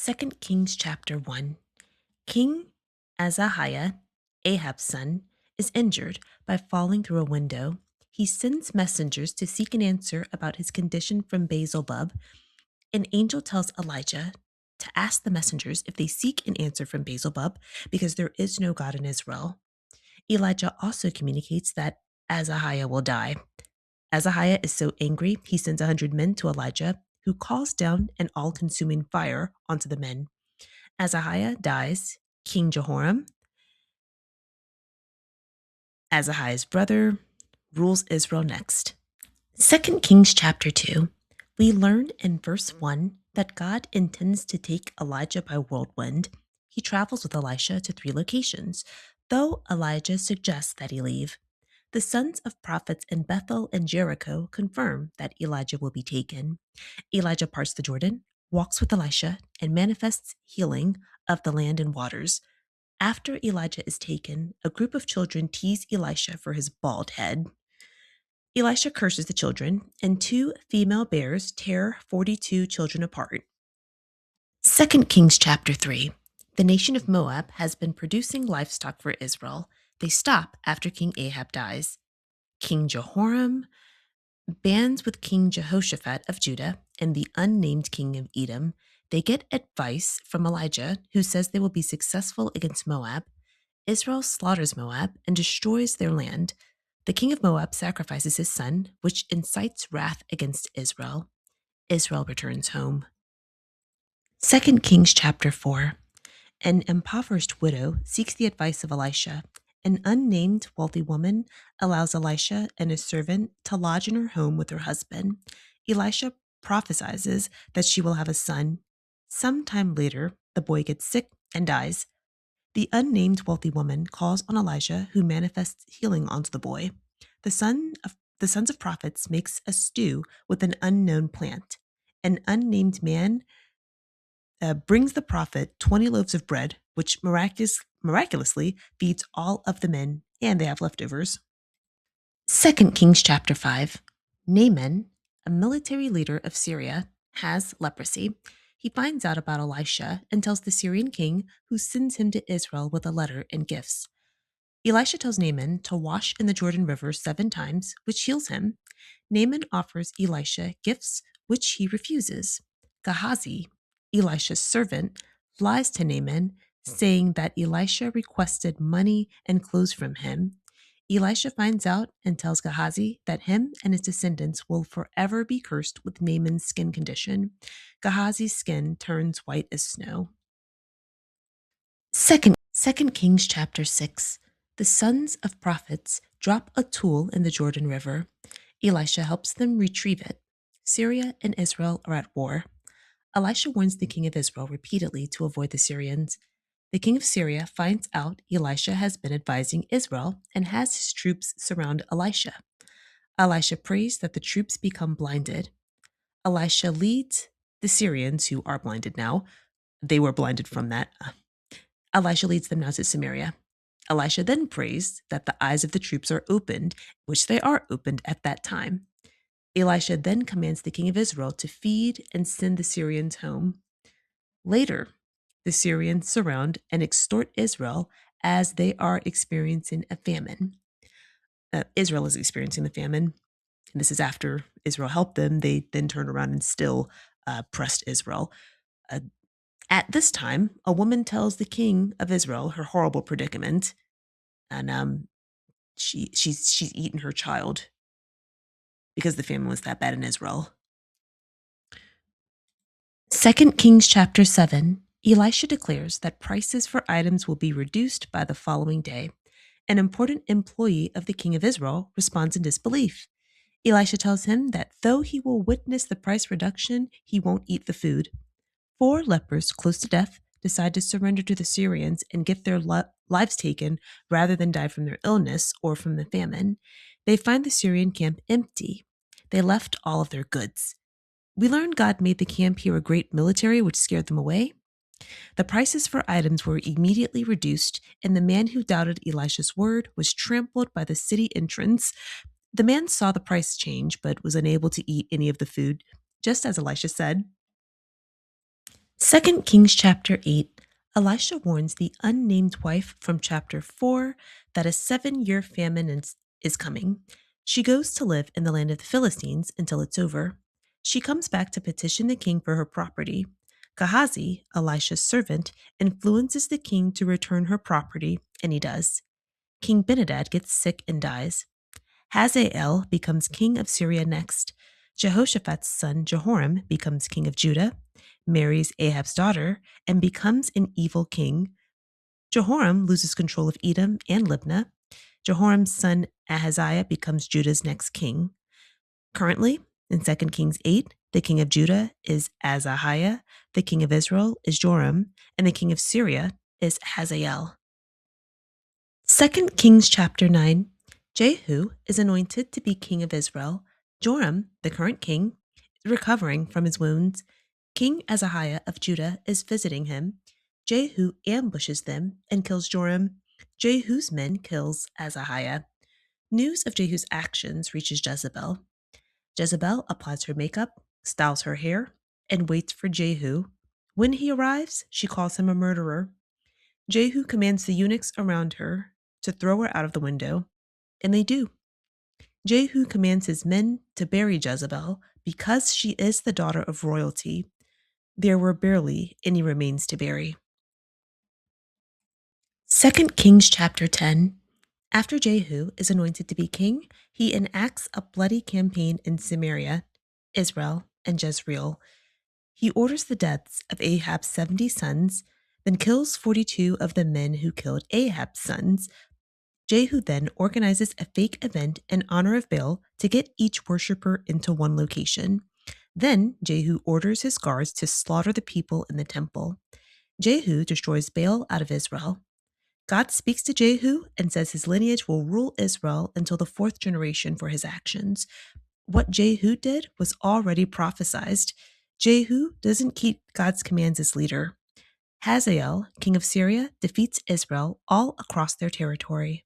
2 Kings chapter 1. King Azahiah, Ahab's son, is injured by falling through a window. He sends messengers to seek an answer about his condition from Baal-zebub. An angel tells Elijah to ask the messengers if they seek an answer from Baal-zebub because there is no God in Israel. Elijah also communicates that Azahiah will die. Azahiah is so angry, he sends 100 men to Elijah, who calls down an all-consuming fire onto the men. Azahiah dies. King Jehoram, Azahiah's brother, rules Israel next. 2 Kings chapter 2. We learn in verse 1 that God intends to take Elijah by whirlwind. He travels with Elisha to 3 locations, though Elijah suggests that he leave. The sons of prophets in Bethel and Jericho confirm that Elijah will be taken. Elijah parts the Jordan, walks with Elisha, and manifests healing of the land and waters. After Elijah is taken, a group of children tease Elisha for his bald head. Elisha curses the children, and 2 female bears tear 42 children apart. 2 Kings chapter 3. The nation of Moab has been producing livestock for Israel. They stop after King Ahab dies. King Jehoram bands with King Jehoshaphat of Judah and the unnamed king of Edom. They get advice from Elijah, who says they will be successful against Moab. Israel slaughters Moab and destroys their land. The king of Moab sacrifices his son, which incites wrath against Israel. Israel returns home. 2 Kings chapter 4. An impoverished widow seeks the advice of Elisha. An unnamed wealthy woman allows Elisha and his servant to lodge in her home with her husband. Elisha prophesies that she will have a son. Sometime later, the boy gets sick and dies. The unnamed wealthy woman calls on Elijah, who manifests healing onto the boy. The sons of prophets makes a stew with an unknown plant. An unnamed man brings the prophet 20 loaves of bread, which miraculously feeds all of the men, and they have leftovers. 2 Kings chapter 5. Naaman, a military leader of Syria, has leprosy. He finds out about Elisha and tells the Syrian king, who sends him to Israel with a letter and gifts. Elisha tells Naaman to wash in the Jordan River 7 times, which heals him. Naaman offers Elisha gifts, which he refuses. Gehazi, Elisha's servant, lies to Naaman, saying that Elisha requested money and clothes from him. Elisha finds out and tells Gehazi that him and his descendants will forever be cursed with Naaman's skin condition. Gehazi's skin turns white as snow. 2 Kings chapter 6. The sons of prophets drop a tool in the Jordan River. Elisha helps them retrieve it. Syria and Israel are at war. Elisha warns the king of Israel repeatedly to avoid the Syrians. The king of Syria finds out Elisha has been advising Israel and has his troops surround Elisha. Elisha prays that the troops become blinded. Elisha leads the Syrians, who are blinded now. They were blinded from that. Elisha leads them now to Samaria. Elisha then prays that the eyes of the troops are opened, which they are opened at that time. Elisha then commands the king of Israel to feed and send the Syrians home. Later, the Syrians surround and extort Israel as they are experiencing a famine. Israel is experiencing the famine, and this is after Israel helped them. They then turned around and still pressed Israel. At this time, a woman tells the king of Israel her horrible predicament, and she's eaten her child because the famine was that bad in Israel. 2 Kings chapter 7. Elisha declares that prices for items will be reduced by the following day. An important employee of the king of Israel responds in disbelief. Elisha tells him that though he will witness the price reduction, he won't eat the food. 4 lepers close to death decide to surrender to the Syrians and get their lives taken rather than die from their illness or from the famine. They find the Syrian camp empty. They left all of their goods. We learn God made the camp here a great military, which scared them away. The prices for items were immediately reduced, and the man who doubted Elisha's word was trampled by the city entrance. The man saw the price change, but was unable to eat any of the food, just as Elisha said. 2 Kings chapter 8. Elisha warns the unnamed wife from chapter 4 that a 7-year famine is coming. She goes to live in the land of the Philistines until it's over. She comes back to petition the king for her property. Gehazi, Elisha's servant, influences the king to return her property, and he does. King Benhadad gets sick and dies. Hazael becomes king of Syria next. Jehoshaphat's son Jehoram becomes king of Judah, marries Ahab's daughter, and becomes an evil king. Jehoram loses control of Edom and Libnah. Jehoram's son Ahaziah becomes Judah's next king. Currently, in 2 Kings 8, the king of Judah is Azahiah, the king of Israel is Joram, and the king of Syria is Hazael. 2 Kings chapter 9. Jehu is anointed to be king of Israel. Joram, the current king, is recovering from his wounds. King Azahiah of Judah is visiting him. Jehu ambushes them and kills Joram. Jehu's men kills Azahiah. News of Jehu's actions reaches Jezebel. Jezebel applies her makeup, styles her hair, and waits for Jehu. When he arrives, she calls him a murderer. Jehu commands the eunuchs around her to throw her out of the window, and they do. Jehu commands his men to bury Jezebel because she is the daughter of royalty. There were barely any remains to bury. 2 Kings chapter 10. After Jehu is anointed to be king, he enacts a bloody campaign in Samaria, Israel, and Jezreel. He orders the deaths of Ahab's 70 sons, then kills 42 of the men who killed Ahab's sons. Jehu then organizes a fake event in honor of Baal to get each worshiper into one location. Then Jehu orders his guards to slaughter the people in the temple. Jehu destroys Baal out of Israel. God speaks to Jehu and says his lineage will rule Israel until the 4th generation for his actions. What Jehu did was already prophesied. Jehu doesn't keep God's commands as leader. Hazael, king of Syria, defeats Israel all across their territory.